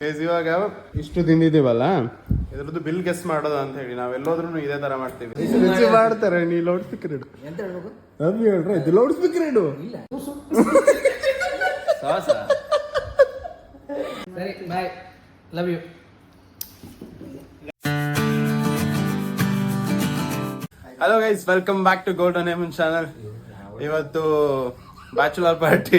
ಇವಾಗ ಇಷ್ಟು ತಿಂದಿದ್ದೀವಲ್ಲ ಇದ್ರದ್ದು ಬಿಲ್ ಗೆಸ್ ಮಾಡೋದು ಅಂತ ಹೇಳಿ ನಾವೆಲ್ಲೋದ್ರೂ ಇದೇ ತರ ಮಾಡ್ತೀವಿ. ಮಾಡ್ತಾರೆ ನೀ ಲೌಡ್ ಸ್ಪೀಕರ್ ಇಡು ಹೇಳ್ರಿ, ಇದು ಲೌಡ್ ಸ್ಪೀಕರ್ ಇಡು. ಸರಿ bye, love you. Hello guys, welcome back to Golden Heman channel. ಇವತ್ತು ಬ್ಯಾಚುಲರ್ ಪಾರ್ಟಿ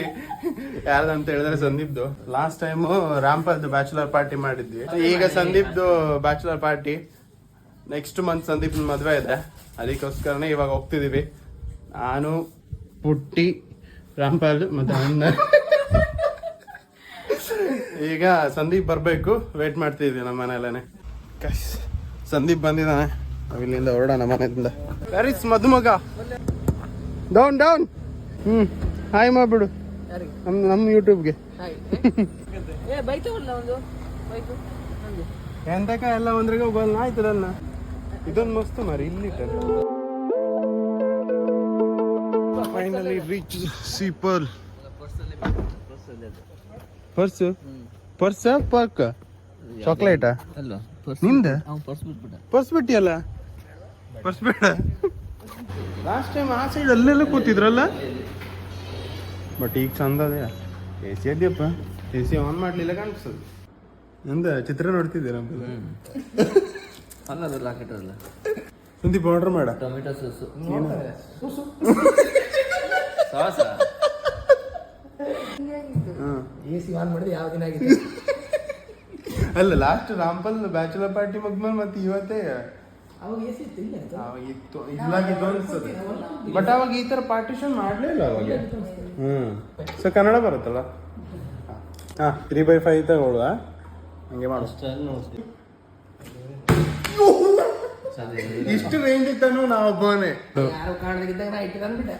ಯಾರ್ದಂತ ಹೇಳಿದ್ರೆ ಸಂದೀಪ್ದು. ಲಾಸ್ಟ್ ಟೈಮ್ ರಾಂಪಲ್ದು ಬ್ಯಾಚುಲರ್ ಪಾರ್ಟಿ ಮಾಡಿದ್ವಿ. ಈಗ ಸಂದೀಪ್ದು bachelor party. Next month Sandeep ಮದ್ವೆ ಇದೆ, ಅದಕ್ಕೋಸ್ಕರನೇ ಇವಾಗ ಹೋಗ್ತಿದೀವಿ. ನಾನು, ಪುಟ್ಟಿ, ರಾಂಪಲ್ ಮತ್ತೆ ಅಣ್ಣ. ಈಗ ಸಂದೀಪ್ ಬರ್ಬೇಕು, ವೇಟ್ ಮಾಡ್ತಿದ್ವಿ ನಮ್ಮ ಮನೆಯಲ್ಲೇನೆ. ಸಂದೀಪ್ ಬಂದಿದ್ದಾನೆ, ನಾವಿಲ್ಲಿಂದ ಹೊರಡೋಣ ಮನೆಯಿಂದ. ವೆರಿಸ್ ಮದುಮಗ ಡೌನ್ ಡೌನ್. ಹಾಯ್ ಮಾಡ್ಬಿಡು ನಮ್ಮ ಯೂಟ್ಯೂಬ್ಗೆ. ಎಂತಕ ಎಲ್ಲ ಒಂದ್ರಿಗೆ ಹೋಗಲ್ಲ ಆಯ್ತದನ್ನ. ಇದೊಂದು ಮಸ್ತ್ ಮಾರಿ ಇಲ್ಲಿ ಫೈನಲಿ ರೀಚ್ ಸೀಪಲ್. ಪರ್ಸ್ ಪರ್ಸ್ ಪಾರ್ಕ್ ಚಾಕ್ಲೇಟಾ ನಿಂದ? ಪರ್ಸ್ ಬಿಟ್ಟಿಯಲ್ಲ, ಪರ್ಸ್ ಬೇಡ. ಲಾಸ್ಟ್ ಟೈಮ್ ಆ ಸೈಡ್ ಅಲ್ಲೆಲ್ಲ ಕೂತಿದ್ರಲ್ಲ, ಬಟ್ ಈಗ ಚಂದ ಅದೇ. ಎ ಸಿ ಅದ್ಯಪ್ಪ, ಎ ಸಿ ಆನ್ ಮಾಡ್ಲಿಲ್ಲ ಕಾಣಿಸ್ತದೆ. ಎಂದ ಚಿತ್ರ ನೋಡ್ತಿದ್ದೀರ? ಸಂದೀಪ್ ಆರ್ಡರ್ ಮಾಡ. ಟೊಮೆಟೊ ಸೋಸು ಎಸಿ ಆನ್ ಮಾಡಿದ್ರೆ ಯಾವ ದಿನ ಆಗಿದೆ? ಅಲ್ಲ, ಲಾಸ್ಟ್ ರಾಂಪಲ್ ಬ್ಯಾಚುಲರ್ ಪಾರ್ಟಿ ಮುಗ್ದ್ಮೇಲೆ ಮತ್ತೆ ಇವತ್ತೇ ಅವಾಗ ಎಸಿ ಇತ್ತು, ಇತ್ತು ಇಲ್ಲಾಗಿದ್ದು ಅನ್ಸ್ತದೆ. ಬಟ್ ಅವಾಗ ಈ ತರ ಪಾರ್ಟಿಷನ್ ಮಾಡ್ಲೇ ಇಲ್ಲ ಅವಾಗ. ಸೊ ಕನ್ನಡ ಬರುತ್ತಲ್ಲ. 3/5 ತಗೊಳ್ಳುವ, ಹಂಗೆ ಮಾಡು. ಇಷ್ಟು ರೇಂಜ್ ಇತ್ತಾನು ನಾವೊಬ್ಬನೇ. ಯಾರು ಕಾಣದಿದ್ದಾಗ ನಾ ಇಟ್ಟು ತಂದ್ಬಿಟ್ಟೆ.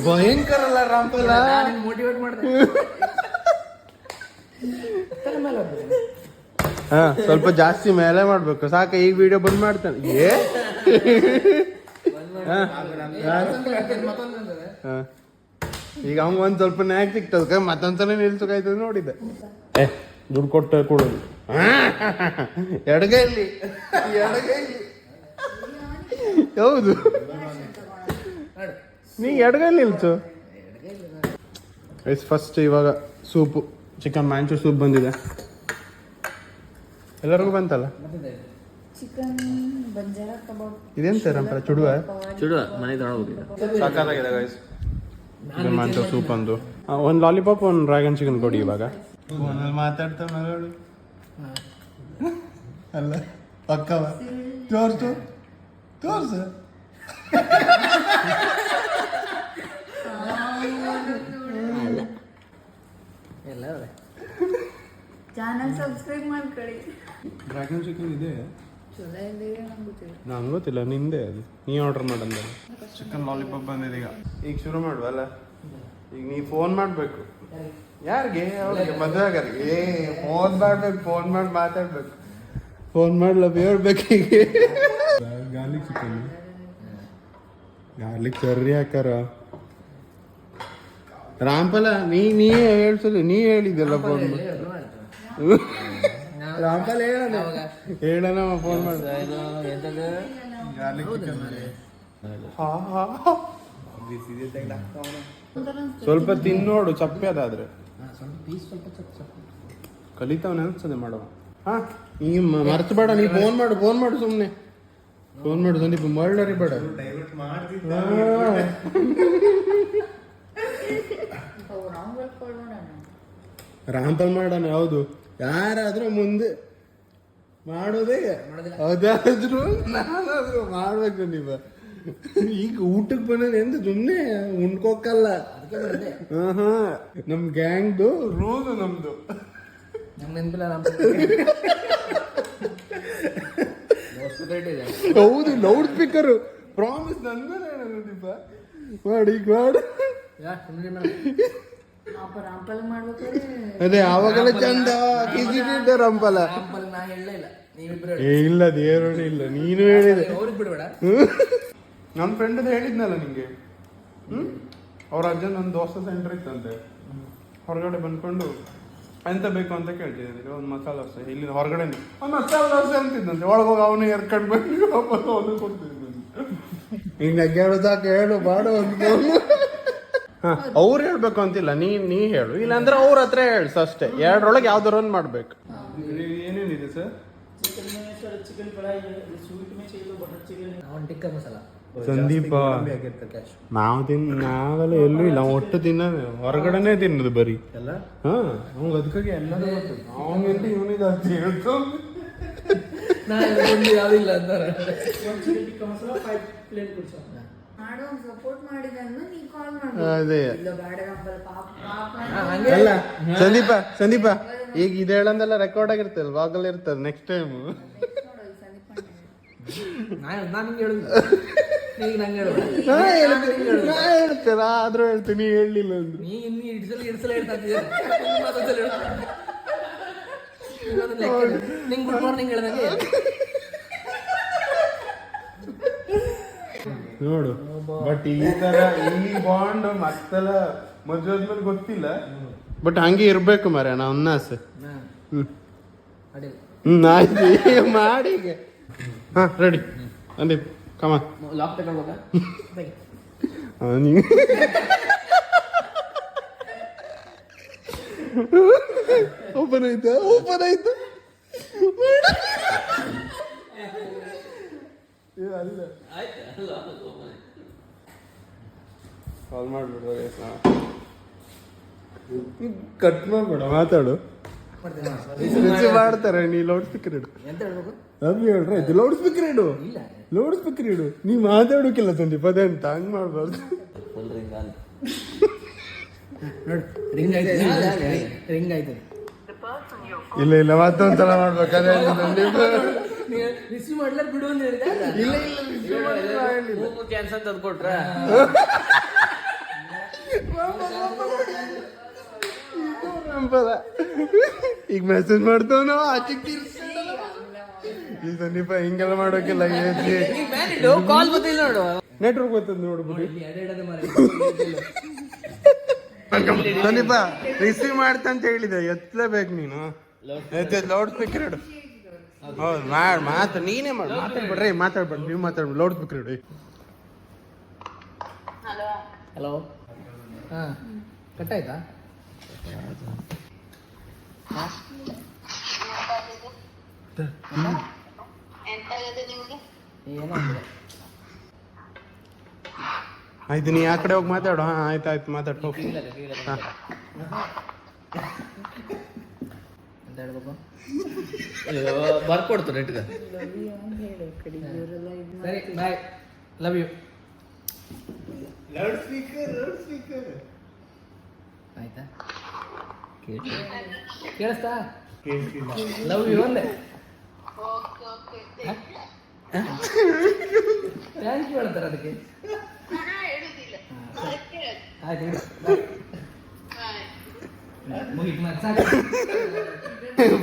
ಭಯಂಕರ ಅಲ್ಲ ರಾಂಪಲ್? ಮೋಟಿವೇಟ್ ಮಾಡಿದೆ. ಸ್ವಲ್ಪ ಜಾಸ್ತಿ ಮೇಲೆ ಮಾಡ್ಬೇಕು. ಸಾಕ, ಈಗ ವಿಡಿಯೋ ಬಂದ್ ಮಾಡ್ತಾನೆ. ಈಗ ಅವಂಗ ಒಂದ್ ಸ್ವಲ್ಪ ನ್ಯಾಕ್ ಸಿಕ್ತದ, ಮತ್ತೊಂದ್ಸಲ ನಿಲ್ಸಕಾಯ್ತದ ನೋಡಿದ್ದೆ. ದುಡ್ಡು ಕೊಟ್ಟು ಕೊಡೋದು ಎಡಗೈಲಿ ಹೌದು. ನೀ ಎಡಗೈಲಿ ನಿಲ್ಸು. ಫಸ್ಟ್ ಇವಾಗ ಸೂಪು, ಚಿಕನ್ ಮ್ಯಾಂಚೋ ಸೂಪ್ ಬಂದಿದೆ. ಎಲ್ಲರಿಗೂ ಬಂತಲ್ಲ. ಇದೆಂತ ರಂಪರ ಚುಡುವ ಮನೆ ಸಾಕಾಗಿದೆ ಗೈಸ್. ಚಿಕನ್ ಮ್ಯಾಂಚೋ ಸೂಪ್ ಅಂದು ಒಂದು ಲಾಲಿಪಾಪ್, ಒಂದು ಡ್ರ್ಯಾಗನ್ ಚಿಕನ್ ಕೊಡಿ. ಇವಾಗ ಮಾತಾಡ್ತಾ ಮಗಳು ಅಲ್ಲ ಪಕ್ಕವ ತೋರ್ಸು ತೋರ್ಸು. ಎಲ್ಲ ಚಾನಲ್ ಸಬ್ಸ್ಕ್ರೈಬ್ ಮಾಡ್ಕೊಳ್ಳಿ. ಡ್ರ್ಯಾಗನ್ ಚಿಕನ್ ಇದೆ, ನಂಗೆ ಗೊತ್ತಿಲ್ಲ. ನಿಂದೆ ಅದು, ನೀ ಆರ್ಡರ್ ಮಾಡಂದ. ಚಿಕನ್ ಲಾಲಿಪಾಪ್ ಬಂದಿದೆ. ಈಗ ಶುರು ಮಾಡುವಲ್ಲ. ಈಗ ನೀ ಫೋನ್ ಮಾಡಬೇಕು. ಯಾರಿಗೆ? ಅವ್ರಿಗೆ ಮದುವೆ ಆಗಾರಿಗೆ ಫೋನ್ ಮಾಡ್ಬೇಕು, ಫೋನ್ ಮಾಡಿ ಮಾತಾಡ್ಬೇಕು. ಫೋನ್ ಮಾಡ್ಲ ಹೇಳ್ಬೇಕು. ಈಗ ಗಾರ್ಲಿಕ್ ಚಿಕನ್, ಗಾರ್ಲಿಕ್ ಕರ್ರಿ ಹಾಕಾರ. ರಾಂಪಲ ನೀ ಹೇಳ್ಸಲು, ನೀ ಹೇಳಿದ್ದಲ್ಲ ಫೋನ್ ಮಾಡಿ. ರಾಂಪಲ್ ಹೇಳೋಣ ಫೋನ್ ಮಾಡಿ. ಗಾರ್ಲಿಕ್ ಚಿಕನ್ ಸ್ವಲ್ಪ ತಿನ್ನೋಡು, ಚಪ್ಪೆ ಅದಾದ್ರೆ ಕಲಿತಾವನೆ ಅನ್ಸದೆ ಮಾಡುವ. ನೀ ಮರ್ತು ಬೇಡ, ನೀ ಫೋನ್ ಮಾಡು, ಫೋನ್ ಮಾಡು, ಸುಮ್ಮನೆ ಫೋನ್ ಮಾಡು ಸಂದೀಪ್. ಮರ್ಡರಿ ಬೇಡ, ರಾಂಪಲ್ ಮಾಡೋಣ. ಹೌದು, ಯಾರಾದ್ರೂ ಮುಂದೆ ಮಾಡೋದೇ, ಅದಾದ್ರೂ ನಾನಾದ್ರೂ ಮಾಡ್ಬೇಕು. ನೀವ ಈಗ ಊಟಕ್ಕೆ ಬಂದ್ರೆ ಎಂತ ಸುಮ್ನೆ ಉಣ್ಕೋಕಲ್ಲ. ನಮ್ ಗ್ಯಾಂಗ್ದು ರೂಲ್, ನಮ್ದು. ಹೌದು, ಲೌಡ್ ಸ್ಪೀಕರ್ ಪ್ರಾಮಿಸ್ ನಂದೇ ದೀಪ ಮಾಡಿ. ಈಗ ಮಾಡು. ಅದೇ ಆವಾಗೆಲ್ಲ ಚಂದ ಕಿಸಿಟ್ಟಿದ್ದ ರಂಪಲ. ಇಲ್ಲ ದೇವರೇ ಇಲ್ಲ, ನೀನು ಹೇಳಿದೆ. ನನ್ನ ಫ್ರೆಂಡ್ ಹೇಳಿದ್ನಲ್ಲ ನಿಂಗೆ. ಅವ್ರ ಅಜ್ಜನ್ ಒಂದು ದೋಸೆ ಸೆಂಟರ್ ಇತ್ತಂತೆ, ಹೊರಗಡೆ ಬಂದ್ಕೊಂಡು ಎಂತ ಬೇಕು ಅಂತ ಕೇಳ್ತಿದ್ದೆ, ಒಂದು ಮಸಾಲ ದೋಸೆ ಇಲ್ಲಿ ಹೊರಗಡೆನೆ ಒಂದು ಮಸಾಲ ದೋಸೆ ಅಂತಿದ್ದಂತೆ, ಒಳಗೋಗಿ ಅವನು ಎರ್ಕೊಂಡು ಬಂದು ವಾಪಸ್ ಅವನು ಕೊಡ್ತಿದ್ದಂತೆ. ಹಿಂಗ ಕೇಳುದಾಕ ಹೇಳು ಬಾಡು ಅಂತ ಅವ್ರು ಹೇಳ್ಬೇಕು ಅಂತಿಲ್ಲ, ನೀ ಹೇಳು, ಇಲ್ಲಾಂದ್ರೆ ಅವ್ರ ಹತ್ರ ಹೇಳ್ಸ ಅಷ್ಟೇ. ಎರಡರೊಳಗೆ ಯಾವ್ದಾರ ಒಂದು ಮಾಡ್ಬೇಕು. ಏನೇನಿದೆ ಸರ್? ಚಿಕನ್ ಕಡಾಯಿ, ಸ್ವೀಟ್ में चाहिए तो बटर चिकन, और टिक्का मसाला. ಸಂದೀಪ ನಾವೆಲ್ಲ ಎಲ್ಲೂ ಇಲ್ಲ, ಒಟ್ಟು ತಿನ್ನೋದು ಹೊರಗಡೆನೆ ತಿನ್ನೋದು ಬರೀ ಎಲ್ಲ. ಹಾ ಅವಂಗ ಅದಕ್ಕಾಗಿ ಎಲ್ಲ ಅವನಿಂದ ಇವನಿಗೆ ಜಾಸ್ತಿ ಹೇಳ್ತು. ಯಾವ್ದಿಲ್ಲ ಅಂತಾರೆ. ಮಾಡೋ ಸಪೋರ್ಟ್ ಮಾಡಿದನ್ನು ನೀ ಕಾಲ್ ಅದೇ ಇಲ್ಲ ಬೇಡ ರಂಬಲ್ ಪಾಪ ಅಲ್ಲ ಸಂದೀಪ ಈಗ ಇದು ಹೇಳಂದೆಲ್ಲ ರೆಕಾರ್ಡ್ ಆಗಿರ್ತಲ್ಲ, ವಾಗಲ್ ಇರ್ತದೆ ನೆಕ್ಸ್ಟ್ ಟೈಮ್. ನಾನು ಹೇಳುದು ಈಗ ನಂಗೆ ಹೇಳ್ತೇನೆ, ಆದ್ರೂ ಹೇಳ್ತೀನಿ ಹೇಳಲಿಲ್ಲ ಅಂದ್ರೆ ನೀ ಇನ್ನು ಇಡ್ಸಲ ಹೇಳ್ತಾ ನಿಂಗೆ ಗುಡ್ ಮಾರ್ನಿಂಗ್ ಹೇಳ್ದಂಗೆ ನೋಡು. ಬಟ್ ಈ ತರ ಈ ಬಾಂಡ್ ಮತ್ತೆಲ್ಲ ಮದುವೆ ಆದ್ಮೇಲೆ ಗೊತ್ತಿಲ್ಲ, ಬಟ್ ಹಂಗೆ ಇರ್ಬೇಕು ಮರ ನಾ ಉನ್ನಾಸ. ಆಯ್ತು ಮಾಡಿ ಈಗ. ಹಾ ರೆಡಿ ಸಂದೀಪ್ ಕಮ ಲಾಕ್ ತಗೊಳ್ಬೇಕಾ? ನೀವು ಓಪನ್ ಆಯ್ತಾ? ಕಾಲ್ ಮಾಡ್ಬಿಡು, ಕಟ್ ಮಾಡ್ಬೇಡ, ಮಾತಾಡು. ಮಾಡ್ತಾರೆ ನೀ ಲೌಡ್ ಸ್ಪೀಕರ್ ಇಡು. ಎಂತ ಹೇಳ್ಬೇಕು? ಅಭಿ ಹೇಳ್ರೆ ಇದು ಲೌಡ್ ಸ್ಪೀಕರ್ ಇಡು, ಲೌಡ್ ಸ್ಪೀಕರ್ ಇಡು. ನೀ ಮಾತಾಡೋಕಿಲ್ಲ ಸಂದೀಪ್, ಅದೇ ಅಂತ ಹಂಗ್ ಮಾಡ್ಬಾರ್ದು. ರಿಂಗ್ ಆಯ್ತು. ಇಲ್ಲ ಮತ್ತೊಂದ್ಸಲ ಮಾಡ್ಬೇಕು. ಅದೇ ಸಂದೀಪ್ ರಿಸೀವ್ ಮಾಡ್ಲಾರ ಬಿಡು ಅಂತ ಹೇಳಿದ. ಕ್ಯಾನ್ಸಲ್ ತಂದ್ಕೊಟ್ರ ಈಗ ಮೆಸೇಜ್ ಮಾಡ್ತಾವ ನಾವು ಆಚೆ. ಈ ಸಂದೀಪ ಹಿಂಗೆಲ್ಲ ಮಾಡೋಕಿಲ್ಲ, ಕಾಲ್ ಗೊತ್ತಿಲ್ಲ ನೋಡು, ನೆಟ್ವರ್ಕ್ ಗೊತ್ತದ ನೋಡ್ಬಿಟ್ಟು. ಸಂದೀಪ ರಿಸೀವ್ ಮಾಡ್ತಂತ ಹೇಳಿದೆ, ಎತ್ತಲೇಬೇಕು ನೀನು. ಲೌಡ್ ಸ್ಪೀಕರ್ ಇಡು. ಹೌದು ನೀನೇ ಮಾತಾಡ್ಬೇಡ್ರಿ, ನೀವು ಮಾತಾಡ್ಬೇಡಿ, ಲೌಡ್ ಸ್ಪೀಕರ್ ಇಡು. ಹಲೋ. ಹಾ ಕಟ್ಟಾಯ್ತಾ? ಆಯ್ತು, ನೀ ಆ ಕಡೆ ಹೋಗಿ ಮಾತಾಡು. ಹಾ ಆಯ್ತು ಮಾತಾಡ್ಕೊ. ಅಂತ ಹೇಳ್ಬೇಕು, ಬರ್ಕೊಡ್ತಾರೆ ಇಟ್ಕ. ಸರಿ bye, love you. Loud speaker ಆಯ್ತಾ? ಕೇಳಿಸ್ತಾ? ಲವ್ ಯು ಅಂದೆ. ಥ್ಯಾಂಕ್ ಯು ಹೇಳ್ತಾರೆ ಅದಕ್ಕೆ. ಆಯ್ತು ಮುಗಿತು,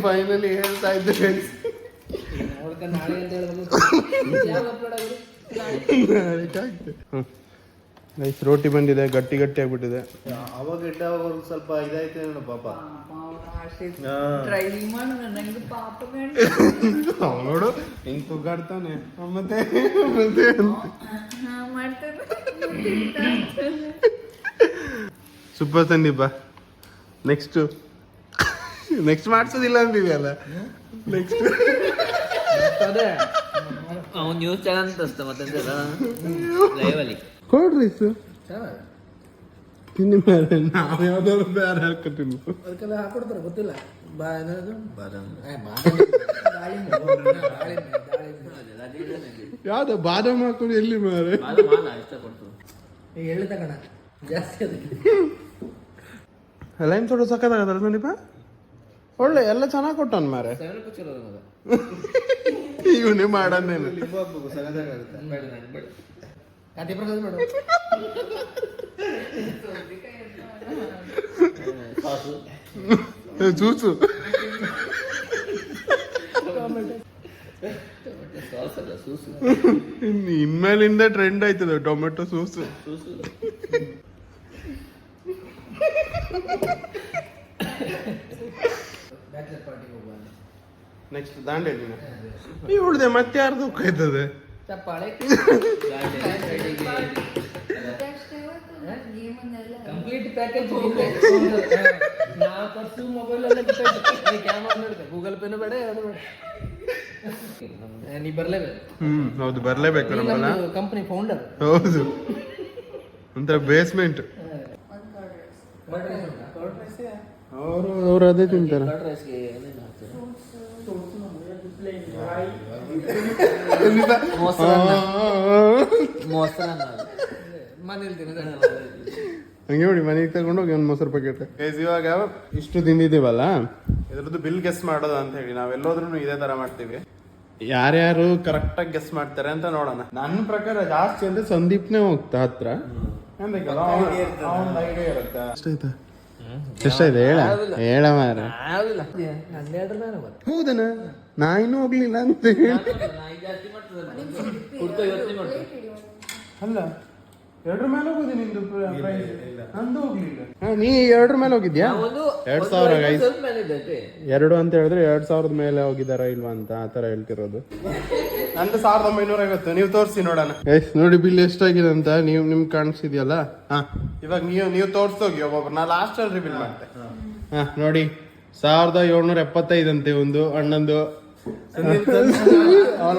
ಫೈನಲಿ ಹೇಳ್ತಾ ಇದ್ದೆ. ನೋಡ್ಕೊಂಡು ನಾಳೆ ಅಂತ ಹೇಳ್ಬೇಕು. ಯಾವಾಗ ಅಪ್ಲೋಡ್ ಆಗಿದೆ? ನೈಸ್ ರೋಟಿ ಬಂದಿದೆ, ಗಟ್ಟಿ ಆಗ್ಬಿಟ್ಟಿದೆ. ಅವಾಗ ಸ್ವಲ್ಪ ಇದಾಯ್ತು ಪಾಪ. ಟ್ರೈ ಮಾಡು, ನಂಗೆ ಪಾಪ ನೋಡು ಹಿಂಗ್ ತುಗಾಡ್ತಾನೆ. ಮತ್ತೆ ಮಾಡ್ತಾರೆ. ಸೂಪರ್ ಸಂದೀಪ. ನೆಕ್ಸ್ಟ್ ಮಾಡ್ಸೋದಿಲ್ಲ ಅಂತೀವಿ ಅಲ್ಲ. ನೆಕ್ಸ್ಟ್ ಅದೇ ಅವ್ನು ನ್ಯೂಸ್ ಚಾನಲ್ ಅಂತ ಮತ್ತೆ ಲೈವಲ್ಲಿ ಕೊಡ್ರಿ ತಿನ್ನಿ ಮೇಲೆ ನಾವು ಯಾವ್ದಾದ್ರು ಬೇರೆ ಹಾಕತ್ತೀನಿ. ಅದಕ್ಕೆಲ್ಲ ಹಾಕೊಡ್ತಾರೆ ಗೊತ್ತಿಲ್ಲ. ಯಾವ್ದು ಬಾದಾಮ್ ಹಾಕೊಂಡು ಎಲ್ಲಿ ಮಾರೆ ಈಗ ಎಳ್ಳು ತಗೋಣ ಜಾಸ್ತಿ ಅದಕ್ಕೆ. ಲೈನ್ ಥೋಡ ಸಕ್ಕತ್ತಾಗತ್ತಲ್ಲ ಸಂದೀಪ, ಒಳ್ಳೆ ಎಲ್ಲ ಚೆನ್ನಾಗಿ ಕೊಟ್ಟನ್ ಮಾರೆ. ಇವನೇ ಮಾಡನ್ನೇನು ಜ್ಯೂಸು ಇನ್ಮೇಲಿಂದ ಟ್ರೆಂಡ್ ಆಯ್ತದ ಟೊಮೆಟೊ ಸೂಸು. ನೆಕ್ಸ್ಟ್ ದಾಂಡೇಲಿನ ಉಳ್ದೆ ಮತ್ತೆ ಯಾರು ದುಃಖ ಆಯ್ತದೆ ಚಪ್ಪಾಳೆ ಕಂಪ್ಲೀಟ್ ಪ್ಯಾಕೇಜ್ ನಾ ಪರ್ಸು ಮೊಬೈಲ್ ಎಲ್ಲ ಕ್ಯಾಮರಾ ನೋಡಿದೆ ಗೂಗಲ್ ಪೇನು ಬೇಡ ಯಾವುದು ಬೇಡ ನೀ ಬರ್ಲೇಬೇಕು ಹೌದು ಬರ್ಲೇಬೇಕು ನಮ್ಮಲ್ಲ ಕಂಪನಿ ಫೌಂಡರ್ ಹೌದು ಒಂಥರ ಬೇಸ್ಮೆಂಟ್ ಅವ್ರು ಅದೇ ತಿಂತಾರೆ ಹಂಗೆ ನೋಡಿ ಮನೆಗೆ ತಗೊಂಡು ಹೋಗಿ ಒಂದು ಮೊಸರು ಪ್ಯಾಕೆಟ್ ಇವಾಗ ಇಷ್ಟು ತಿಂದಿದ್ದೀವಲ್ಲ ಇದ್ರದ್ದು ಬಿಲ್ ಗೆಸ್ ಮಾಡೋದು ಅಂತ ಹೇಳಿ ನಾವೆಲ್ಲೋದ್ರೂ ಇದೇ ತರ ಮಾಡ್ತೀವಿ ಯಾರ್ಯಾರು ಕರೆಕ್ಟ್ ಆಗಿ ಗೆಸ್ ಮಾಡ್ತಾರೆ ಅಂತ ನೋಡೋಣ ನನ್ನ ಪ್ರಕಾರ ಜಾಸ್ತಿ ಅಂದ್ರೆ ಸಂದೀಪ್ನೇ ಹೋಗ್ತಾ ಹತ್ರ ಎಷ್ಟಾಯ್ತಾ ಎಷ್ಟಾಯ್ತು ಹೇಳ ಮಾರ ಹೌದನ ನಾ ಇನ್ನೂ ಹೋಗ್ಲಿಲ್ಲ ಅಂತ ಅಲ್ಲ 2 ಮೇಲೆ ಹೋಗುದು ನಿಂದು ನಂದು ಹೋಗ್ಲಿಲ್ಲ ನೀ 2 ಮೇಲೆ ಹೋಗಿದ್ಯಾ 2000 ಗೈಸ್ 2 ಅಂತ ಹೇಳಿದ್ರೆ 2000 ಮೇಲೆ ಹೋಗಿದಾರ ಇಲ್ವಾ ಅಂತ ಆತರ ಹೇಳ್ತಿರೋದು ನಂದು 1950 ನೀವು ತೋರಿಸಿ ನೋಡೋಣ ನೋಡಿ ಬಿಲ್ ಎಷ್ಟಾಗಿದೆ ಅಂತ ನೀವು ನಿಮ್ಗೆ ಕಾಣಿಸಿದ್ಯಲ್ಲ ಇವಾಗ ನೀವು ತೋರ್ಸೋಗಿ ಒಬ್ಬೊಬ್ರು ನಾ ಲಾಸ್ಟ್ ಅಲ್ಲಿ ರಿಬಿಲ್ ಮಾಡ್ತೆ ನೋಡಿ 1775 ಅಂತೆ ಒಂದು ಅಣ್ಣಂದು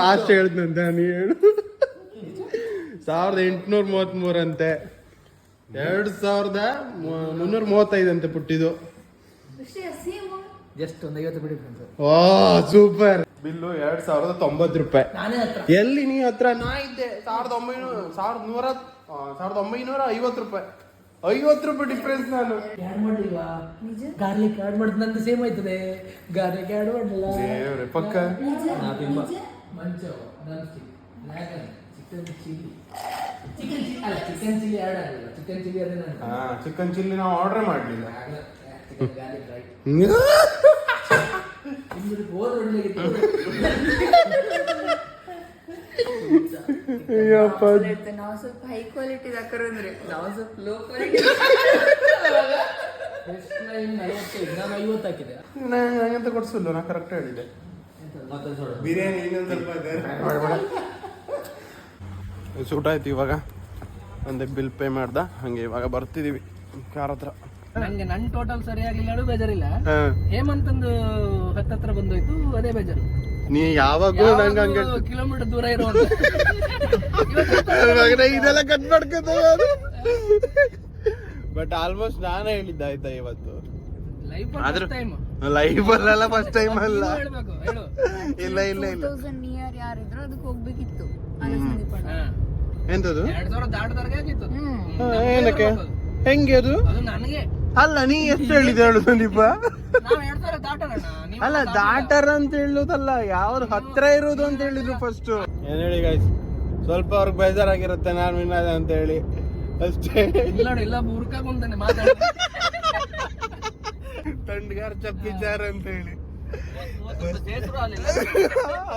ಲಾಸ್ಟ್ ಹೇಳ್ತಂತ ನೀ ಹೇಳು 1833 ಅಂತೆ 2335 ಅಂತೆ ಪುಟ್ಟಿದು ಜಸ್ಟ್ ಒಂದು 50 ಬಿಡಿ ಓ ಸೂಪರ್ ಬಿಲ್ಲು 2090 ರೂಪಾಯಿ ಎಲ್ಲಿ ನೀ ಹತ್ರ ನಾ ಇದ್ದೆ 1950 ರೂಪಾಯಿ 50 ರೂಪಾಯಿ ಡಿಫ್ರೆನ್ಸ್ ನಾನು ಆಡ್ ಮಾಡ್ಲಿಲ್ವಾ ಗಾರ್ಲಿಕ್ ಆಡ್ ಮಾಡಿದ್ ನಂದು ಸೇಮ್ ಆಯ್ತದೆ ಗಾರ್ಲಿಕ್ ಆಡ್ ಮಾಡಲಿಲ್ಲ ಪಕ್ಕ ಮಂಚ ಚಿಕನ್ ಚಿಲ್ಲಿ ಆಡ್ ಆಗಿಲ್ಲ ಚಿಕನ್ ಚಿಲ್ಲಿ ಅದೇ ಚಿಕನ್ ಚಿಲ್ಲಿ ನಾವು ಆರ್ಡರ್ ಮಾಡಲಿಲ್ಲ ಗಾರ್ಲಿಕ್ ರೈಟ್ ಓದ್ ಒಳ್ಳೆಗಿತ್ತು ನಾವು ಸ್ವಲ್ಪ ಹೈ ಕ್ವಾಲಿಟಿ ಹಾಕರು ಅಂದ್ರೆ ನಾವು ಸ್ವಲ್ಪ ಲೋ ಕ್ವಾಲಿಟಿ ನಾನು 50 ಹಾಕಿದೆ ನಂಗಂತ ಕೊಡ್ಸಲ್ಲ ನಾ ಕರೆಕ್ಟ್ ಹೇಳಿದೆ ಬಿರಿಯಾನಿ ಇನ್ನೊಂದು ಸ್ವಲ್ಪ ಸೂಟ್ ಆಯ್ತು ಇವಾಗ ಒಂದೇ ಬಿಲ್ ಪೇ ಮಾಡ್ದ ಹಂಗೆ ಇವಾಗ ಬರ್ತಿದೀವಿ ಕಾರ್ ಹತ್ರ ನಂಗೆ ನನ್ ಟೋಟಲ್ ಸರಿಯಾಗಿಲ್ಲ ಹೇಳು ಬೇಜಾರಿಲ್ಲ ಹೇಮಂತಂದು ಹತ್ತತ್ರ ಬಂದೋಯ್ತು ಅದೇ ಬೇಜಾರು ನೀ ಯಾವಾಗೂ ನಂಗೆ ಹಂಗೆ ಕಿಲೋಮೀಟರ್ ದೂರ ಇರೋ ಇದೆಲ್ಲ ಕಟ್ ಮಾಡ್ಕೊತ ಬಟ್ ಆಲ್ಮೋಸ್ಟ್ ನಾನೇ ಹೇಳಿದ್ದ ಆಯ್ತಾ ಇವತ್ತು ಲೈಫ್ ಅಲ್ಲ ಫಸ್ಟ್ ಟೈಮ್ ಅಲ್ಲ ಇಲ್ಲ ಇಲ್ಲ ಇಲ್ಲ 2000 ನಿಯರ್ ಯಾರಿದ್ರು ಅದಕ್ಕೆ ಹೋಗ್ಬೇಕಿತ್ತು ಎಂತದು 2000 ದಾಟದವರೆಗೆ ಆಗಿತ್ತು ಏನಕ್ಕೆ ಹೆಂಗೆ ಅದು ನನಗೆ ಅಲ್ಲ ನೀ ಎಷ್ಟು ಹೇಳಿದೆ ಹೇಳು ಸಂದೀಪ ನಾವು 2000 ದಾಟೋಣ ಅಲ್ಲ ದಾಟರ್ ಅಂತ ಹೇಳುದಲ್ಲ ಯಾವ್ದು ಹತ್ರ ಇರೋದು ಅಂತ ಹೇಳಿದ್ರು ಫಸ್ಟ್ ಏನ್ ಹೇಳಿ ಗಾಯ್ಸ್ ಸ್ವಲ್ಪ ಅವ್ರಿಗೆ ಬೇಜಾರಾಗಿರುತ್ತೆ ನಾನು ವಿನ್ನಾದ ಅಂತ ಹೇಳಿ ಅಷ್ಟೇ ಇಲ್ಲ ಬುರ್ಕ ಕುಂತಾನೆ ಮಾತಾಡಿ ತಂಡ್ಗಾರ ಚಪ್ಪಿಚಾರ ಅಂತ ಹೇಳಿ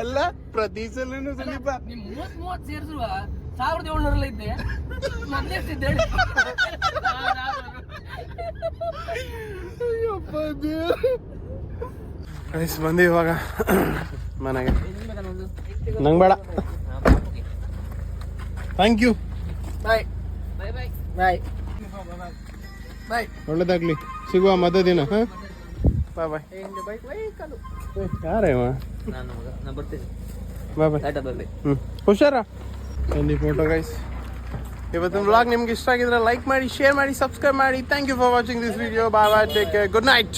ಅಲ್ಲ ಪ್ರತಿ ಸಲನು ಸಂದೀಪ ನಿಮ್ 30 ಸೇರಿಸುವ 1700 ಇದ್ದೆ ಮತ್ತೆ ಗೈಸ್ ಬಂದಿ ಇವಾಗ ಮನೆಗೆ ನಂಗೆ ಬೇಡ ಥ್ಯಾಂಕ್ ಯು ಬಾಯ್ ಬಾಯ್ ಬಾಯ್ ಬಾಯ್ ಬಾಯ್ ಒಳ್ಳೇದಾಗ್ಲಿ ಸಿಗುವ ಮಧ್ಯ ದಿನ ಹಾ ಬಾಯ್ ಬಾಯ್ ಯಾರೇವ ನಾನು ಬರ್ತೀನಿ ಬಾಯ್ ಬಾಯ್ ಹುಷಾರ ಒಂದು ಫೋಟೋ ಗೈಸ್ ಇವತ್ತಿನ ವ್ಲಾಗ್ ನಿಮ್ಗೆ ಇಷ್ಟ ಆಗಿದ್ರೆ ಲೈಕ್ ಮಾಡಿ ಶೇರ್ ಮಾಡಿ ಸಬ್ಸ್ಕ್ರೈಬ್ ಮಾಡಿ thank you for watching this video bye bye take care good night